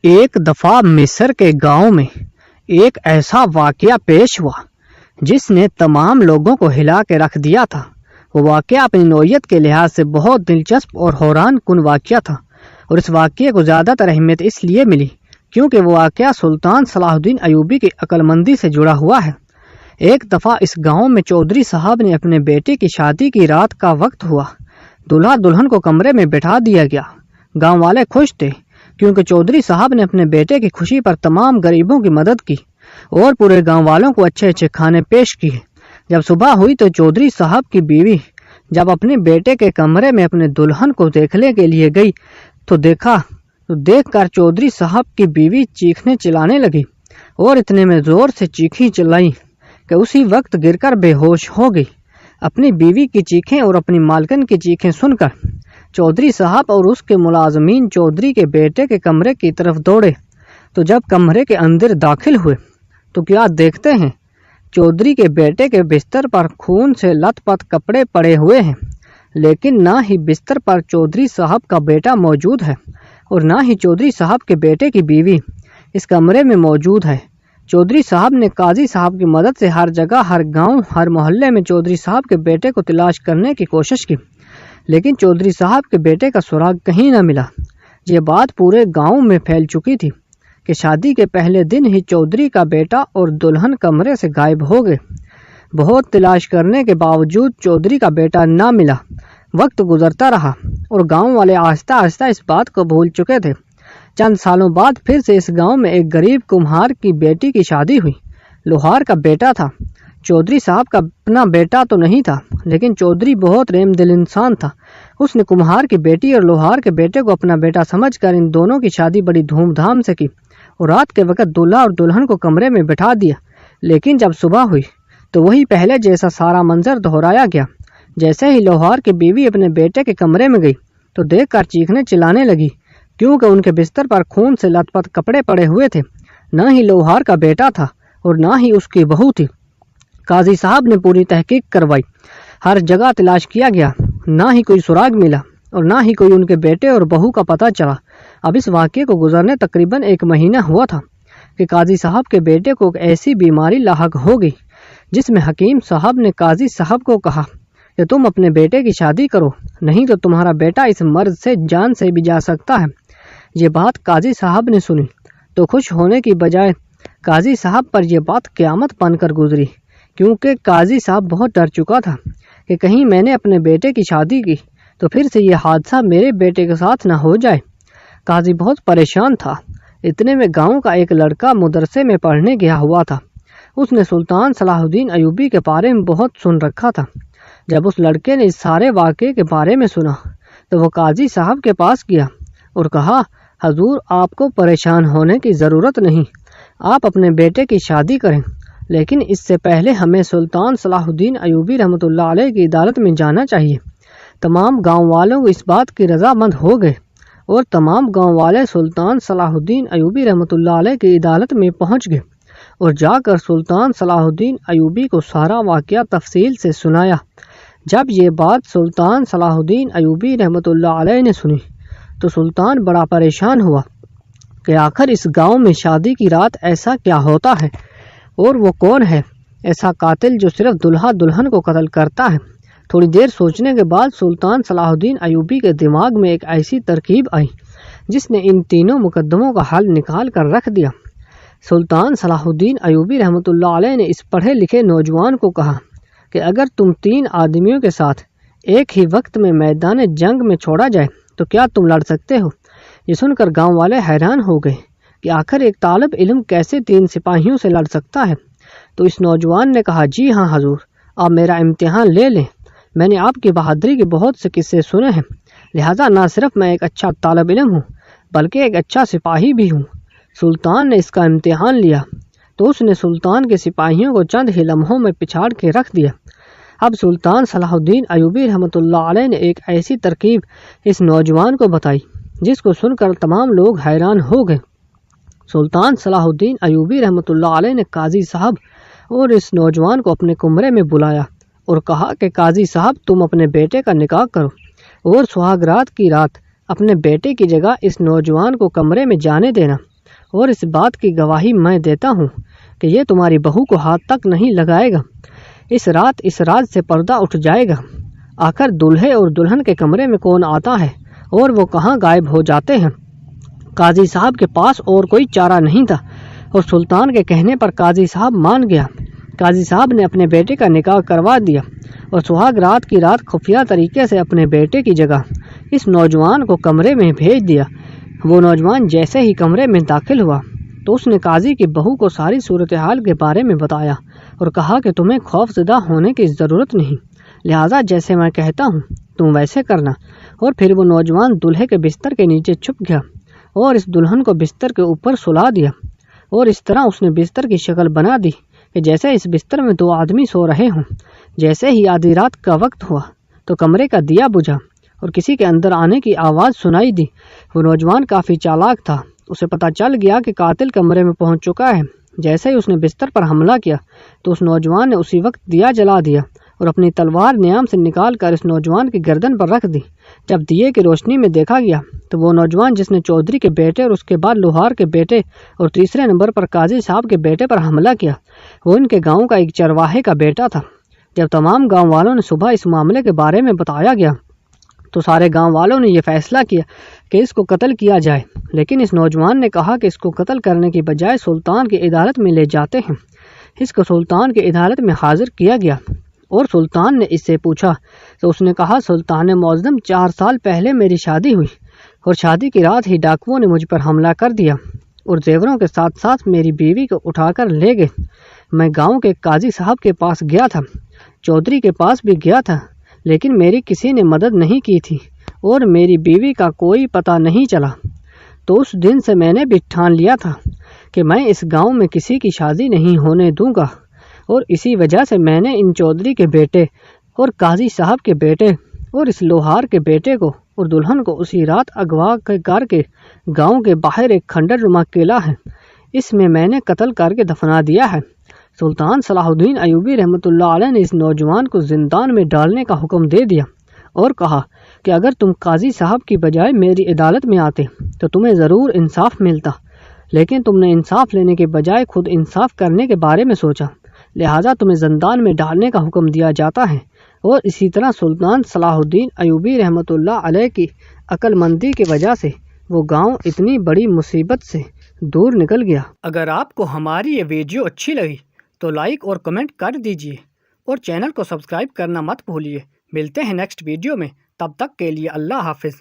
ایک دفعہ مصر کے گاؤں میں ایک ایسا واقعہ پیش ہوا جس نے تمام لوگوں کو ہلا کے رکھ دیا تھا۔ وہ واقعہ اپنی نوعیت کے لحاظ سے بہت دلچسپ اور حیران کن واقعہ تھا، اور اس واقعے کو زیادہ تر اہمیت اس لیے ملی کیونکہ وہ واقعہ سلطان صلاح الدین ایوبی کی عقل مندی سے جڑا ہوا ہے۔ ایک دفعہ اس گاؤں میں چودھری صاحب نے اپنے بیٹے کی شادی کی رات کا وقت ہوا۔ دلہا دلہن کو کمرے میں بٹھا دیا گیا۔ گاؤں والے خوش تھے کیونکہ چودھری صاحب نے اپنے بیٹے کی خوشی پر تمام غریبوں کی مدد کی اور پورے گاؤں والوں کو اچھے اچھے کھانے پیش کیے۔ جب صبح ہوئی تو چودھری صاحب کی بیوی جب اپنے بیٹے کے کمرے میں اپنے دلہن کو دیکھنے کے لیے گئی تو دیکھ کر چودھری صاحب کی بیوی چیخنے چلانے لگی اور اتنے میں زور سے چیخیں چلائی کہ اسی وقت گر کر بے ہوش ہو گئی۔ اپنی بیوی کی چیخیں اور اپنی مالکن کی چیخیں سن کر چودھری صاحب اور اس کے ملازمین چودھری کے بیٹے کے کمرے کی طرف دوڑے تو جب کمرے کے اندر داخل ہوئے تو کیا دیکھتے ہیں، چودھری کے بیٹے کے بستر پر خون سے لت پت کپڑے پڑے ہوئے ہیں، لیکن نہ ہی بستر پر چودھری صاحب کا بیٹا موجود ہے اور نہ ہی چودھری صاحب کے بیٹے کی بیوی اس کمرے میں موجود ہے۔ چودھری صاحب نے قاضی صاحب کی مدد سے ہر جگہ، ہر گاؤں، ہر محلے میں چودھری صاحب کے بیٹے کو تلاش کرنے کی کوشش کی، لیکن چودھری صاحب کے بیٹے کا سراغ کہیں نہ ملا۔ یہ بات پورے گاؤں میں پھیل چکی تھی کہ شادی کے پہلے دن ہی چودھری کا بیٹا اور دلہن کمرے سے غائب ہو گئے۔ بہت تلاش کرنے کے باوجود چودھری کا بیٹا نہ ملا۔ وقت گزرتا رہا اور گاؤں والے آہستہ آہستہ اس بات کو بھول چکے تھے۔ چند سالوں بعد پھر سے اس گاؤں میں ایک غریب کمہار کی بیٹی کی شادی ہوئی۔ لوہار کا بیٹا تھا۔ چودھری صاحب کا اپنا بیٹا تو نہیں تھا، لیکن چودھری بہت رحم دل انسان تھا۔ اس نے کمہار کی بیٹی اور لوہار کے بیٹے کو اپنا بیٹا سمجھ کر ان دونوں کی شادی بڑی دھوم دھام سے کی اور رات کے وقت دلہا اور دلہن کو کمرے میں بٹھا دیا۔ لیکن جب صبح ہوئی تو وہی پہلے جیسا سارا منظر دہرایا گیا۔ جیسے ہی لوہار کی بیوی اپنے بیٹے کے کمرے میں گئی تو دیکھ کر چیخنے چلانے لگی کیونکہ ان کے بستر پر خون سے لت پت کپڑے پڑے ہوئے تھے۔ نہ ہی لوہار کا بیٹا تھا اور نہ ہی اس کی بہو تھی۔ قاضی صاحب نے پوری تحقیق کروائی، ہر جگہ تلاش کیا گیا، نہ ہی کوئی سراغ ملا اور نہ ہی کوئی ان کے بیٹے اور بہو کا پتہ چلا۔ اب اس واقعے کو گزرنے تقریباً 1 مہینہ ہوا تھا کہ قاضی صاحب کے بیٹے کو ایک ایسی بیماری لاحق ہو گئی جس میں حکیم صاحب نے قاضی صاحب کو کہا کہ تم اپنے بیٹے کی شادی کرو، نہیں تو تمہارا بیٹا اس مرض سے جان سے بھی جا سکتا ہے۔ یہ بات قاضی صاحب نے سنی تو خوش ہونے کی بجائے قاضی صاحب پر یہ بات قیامت بن کر گزری، کیونکہ قاضی صاحب بہت ڈر چکا تھا کہ کہیں میں نے اپنے بیٹے کی شادی کی تو پھر سے یہ حادثہ میرے بیٹے کے ساتھ نہ ہو جائے۔ قاضی بہت پریشان تھا۔ اتنے میں گاؤں کا ایک لڑکا مدرسے میں پڑھنے گیا ہوا تھا۔ اس نے سلطان صلاح الدین ایوبی کے بارے میں بہت سن رکھا تھا۔ جب اس لڑکے نے اس سارے واقعے کے بارے میں سنا تو وہ قاضی صاحب کے پاس گیا اور کہا، حضور، آپ کو پریشان ہونے کی ضرورت نہیں، آپ اپنے بیٹے کی شادی کریں، لیکن اس سے پہلے ہمیں سلطان صلاح الدین ایوبی رحمۃ اللہ علیہ کی عدالت میں جانا چاہیے۔ تمام گاؤں والوں اس بات کی رضامند ہو گئے اور تمام گاؤں والے سلطان صلاح الدین ایوبی رحمۃ اللہ علیہ کی عدالت میں پہنچ گئے اور جا کر سلطان صلاح الدین ایوبی کو سارا واقعہ تفصیل سے سنایا۔ جب یہ بات سلطان صلاح الدین ایوبی رحمۃ اللہ علیہ نے سنی تو سلطان بڑا پریشان ہوا کہ آخر اس گاؤں میں شادی کی رات ایسا کیا ہوتا ہے اور وہ کون ہے ایسا قاتل جو صرف دلہا دلہن کو قتل کرتا ہے۔ تھوڑی دیر سوچنے کے بعد سلطان صلاح الدین ایوبی کے دماغ میں ایک ایسی ترکیب آئی جس نے ان تینوں مقدموں کا حل نکال کر رکھ دیا۔ سلطان صلاح الدین ایوبی رحمۃ اللہ علیہ نے اس پڑھے لکھے نوجوان کو کہا کہ اگر تم 3 آدمیوں کے ساتھ ایک ہی وقت میں میدان جنگ میں چھوڑا جائے تو کیا تم لڑ سکتے ہو؟ یہ سن کر گاؤں والے حیران ہو گئے کہ آخر ایک طالب علم کیسے 3 سپاہیوں سے لڑ سکتا ہے۔ تو اس نوجوان نے کہا، جی ہاں حضور، آپ میرا امتحان لے لیں، میں نے آپ کی بہادری کے بہت سے قصے سنے ہیں، لہٰذا نہ صرف میں ایک اچھا طالب علم ہوں بلکہ ایک اچھا سپاہی بھی ہوں۔ سلطان نے اس کا امتحان لیا تو اس نے سلطان کے سپاہیوں کو چند ہی لمحوں میں پچھاڑ کے رکھ دیا۔ اب سلطان صلاح الدین ایوبی رحمۃ اللہ علیہ نے ایک ایسی ترکیب اس نوجوان کو بتائی جس کو سن کر تمام لوگ حیران ہو گئے۔ سلطان صلاح الدین ایوبی رحمۃ اللہ علیہ نے قاضی صاحب اور اس نوجوان کو اپنے کمرے میں بلایا اور کہا کہ قاضی صاحب، تم اپنے بیٹے کا نکاح کرو اور سہاگ رات کی رات اپنے بیٹے کی جگہ اس نوجوان کو کمرے میں جانے دینا۔ اور اس بات کی گواہی میں دیتا ہوں کہ یہ تمہاری بہو کو ہاتھ تک نہیں لگائے گا۔ اس رات اس راز سے پردہ اٹھ جائے گا۔ آخر دولہے اور دلہن کے کمرے میں کون آتا ہے اور وہ کہاں غائب ہو جاتے ہیں؟ قاضی صاحب کے پاس اور کوئی چارہ نہیں تھا اور سلطان کے کہنے پر قاضی صاحب مان گیا۔ قاضی صاحب نے اپنے بیٹے کا نکاح کروا دیا اور سہاگ رات کی رات خفیہ طریقے سے اپنے بیٹے کی جگہ اس نوجوان کو کمرے میں بھیج دیا۔ وہ نوجوان جیسے ہی کمرے میں داخل ہوا تو اس نے قاضی کی بہو کو ساری صورتحال کے بارے میں بتایا اور کہا کہ تمہیں خوف زدہ ہونے کی ضرورت نہیں، لہٰذا جیسے میں کہتا ہوں تم ویسے کرنا۔ اور پھر وہ نوجوان دولہے کے بستر کے نیچے چھپ گیا اور اس دلہن کو بستر کے اوپر سلا دیا، اور اس طرح اس نے بستر کی شکل بنا دی کہ جیسے اس بستر میں دو آدمی سو رہے ہوں۔ جیسے ہی آدھی رات کا وقت ہوا تو کمرے کا دیا بجھا اور کسی کے اندر آنے کی آواز سنائی دی۔ وہ نوجوان کافی چالاک تھا، اسے پتہ چل گیا کہ قاتل کمرے میں پہنچ چکا ہے۔ جیسے ہی اس نے بستر پر حملہ کیا تو اس نوجوان نے اسی وقت دیا جلا دیا اور اپنی تلوار نیام سے نکال کر اس نوجوان کی گردن پر رکھ دی۔ جب دیے کی روشنی میں دیکھا گیا تو وہ نوجوان جس نے چودھری کے بیٹے اور اس کے بعد لوہار کے بیٹے اور تیسرے نمبر پر قاضی صاحب کے بیٹے پر حملہ کیا، وہ ان کے گاؤں کا ایک چرواہے کا بیٹا تھا۔ جب تمام گاؤں والوں نے صبح اس معاملے کے بارے میں بتایا گیا تو سارے گاؤں والوں نے یہ فیصلہ کیا کہ اس کو قتل کیا جائے، لیکن اس نوجوان نے کہا کہ اس کو قتل کرنے کی بجائے سلطان کی عدالت میں لے جاتے ہیں۔ اس کو سلطان کی عدالت میں حاضر کیا گیا اور سلطان نے اس سے پوچھا تو اس نے کہا، سلطان معظم 4 سال پہلے میری شادی ہوئی اور شادی کی رات ہی ڈاکوؤں نے مجھ پر حملہ کر دیا اور زیوروں کے ساتھ ساتھ میری بیوی کو اٹھا کر لے گئے۔ میں گاؤں کے قاضی صاحب کے پاس گیا تھا، چودھری کے پاس بھی گیا تھا، لیکن میری کسی نے مدد نہیں کی تھی اور میری بیوی کا کوئی پتہ نہیں چلا۔ تو اس دن سے میں نے بھی ٹھان لیا تھا کہ میں اس گاؤں میں کسی کی شادی نہیں ہونے دوں گا، اور اسی وجہ سے میں نے ان چودھری کے بیٹے اور قاضی صاحب کے بیٹے اور اس لوہار کے بیٹے کو اور دلہن کو اسی رات اغوا کر کے گاؤں کے باہر ایک کھنڈر نما قلعہ ہے، اس میں نے قتل کر کے دفنا دیا ہے۔ سلطان صلاح الدین ایوبی رحمۃ اللہ علیہ نے اس نوجوان کو زندان میں ڈالنے کا حکم دے دیا اور کہا کہ اگر تم قاضی صاحب کی بجائے میری عدالت میں آتے تو تمہیں ضرور انصاف ملتا، لیکن تم نے انصاف لینے کے بجائے خود انصاف کرنے کے بارے میں سوچا، لہٰذا تمہیں زندان میں ڈالنے کا حکم دیا جاتا ہے۔ اور اسی طرح سلطان صلاح الدین ایوبی رحمۃ اللہ علیہ کی عقل مندی کی وجہ سے وہ گاؤں اتنی بڑی مصیبت سے دور نکل گیا۔ اگر آپ کو ہماری یہ ویڈیو اچھی لگی تو لائک اور کمنٹ کر دیجئے اور چینل کو سبسکرائب کرنا مت بھولیے۔ ملتے ہیں نیکسٹ ویڈیو میں، تب تک کے لیے اللہ حافظ۔